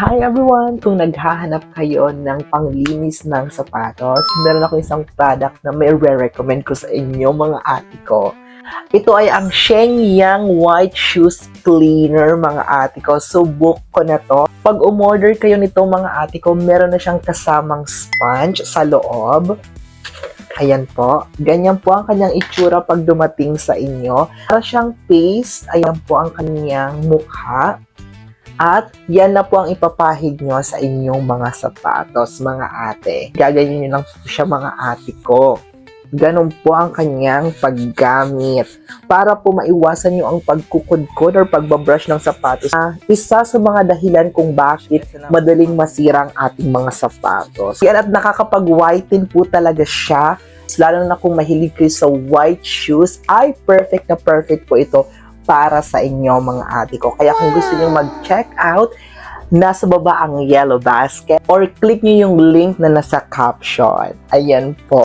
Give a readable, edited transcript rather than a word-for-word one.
Hi everyone! Kung naghahanap kayo ng panglinis ng sapatos, meron ako isang product na may re-recommend ko sa inyo mga ate ko. Ito ay ang Shenyang White Shoes Cleaner mga ate ko. Subok ko na to. Pag umorder kayo nito mga ate ko, meron na siyang kasamang sponge sa loob. Ayan po. Ganyan po ang kanyang itsura pag dumating sa inyo. Para siyang paste. Ayan po ang kanyang mukha. At yan na po ang ipapahid nyo sa inyong mga sapatos, mga ate. Gaganyan nyo lang po siya, mga ate ko. Ganun po ang kanyang paggamit. Para po maiwasan nyo ang pagkukudkod or pagbabrush ng sapatos. Isa sa mga dahilan kung bakit madaling masira ang ating mga sapatos. Yan, at nakakapag-whiten po talaga siya. Lalo na kung mahilig kayo sa white shoes, ay perfect na perfect po ito para sa inyo mga ate ko. Kaya kung gusto niyo mag-check out, nasa baba ang yellow basket or click niyo yung link na nasa caption. Ayan po.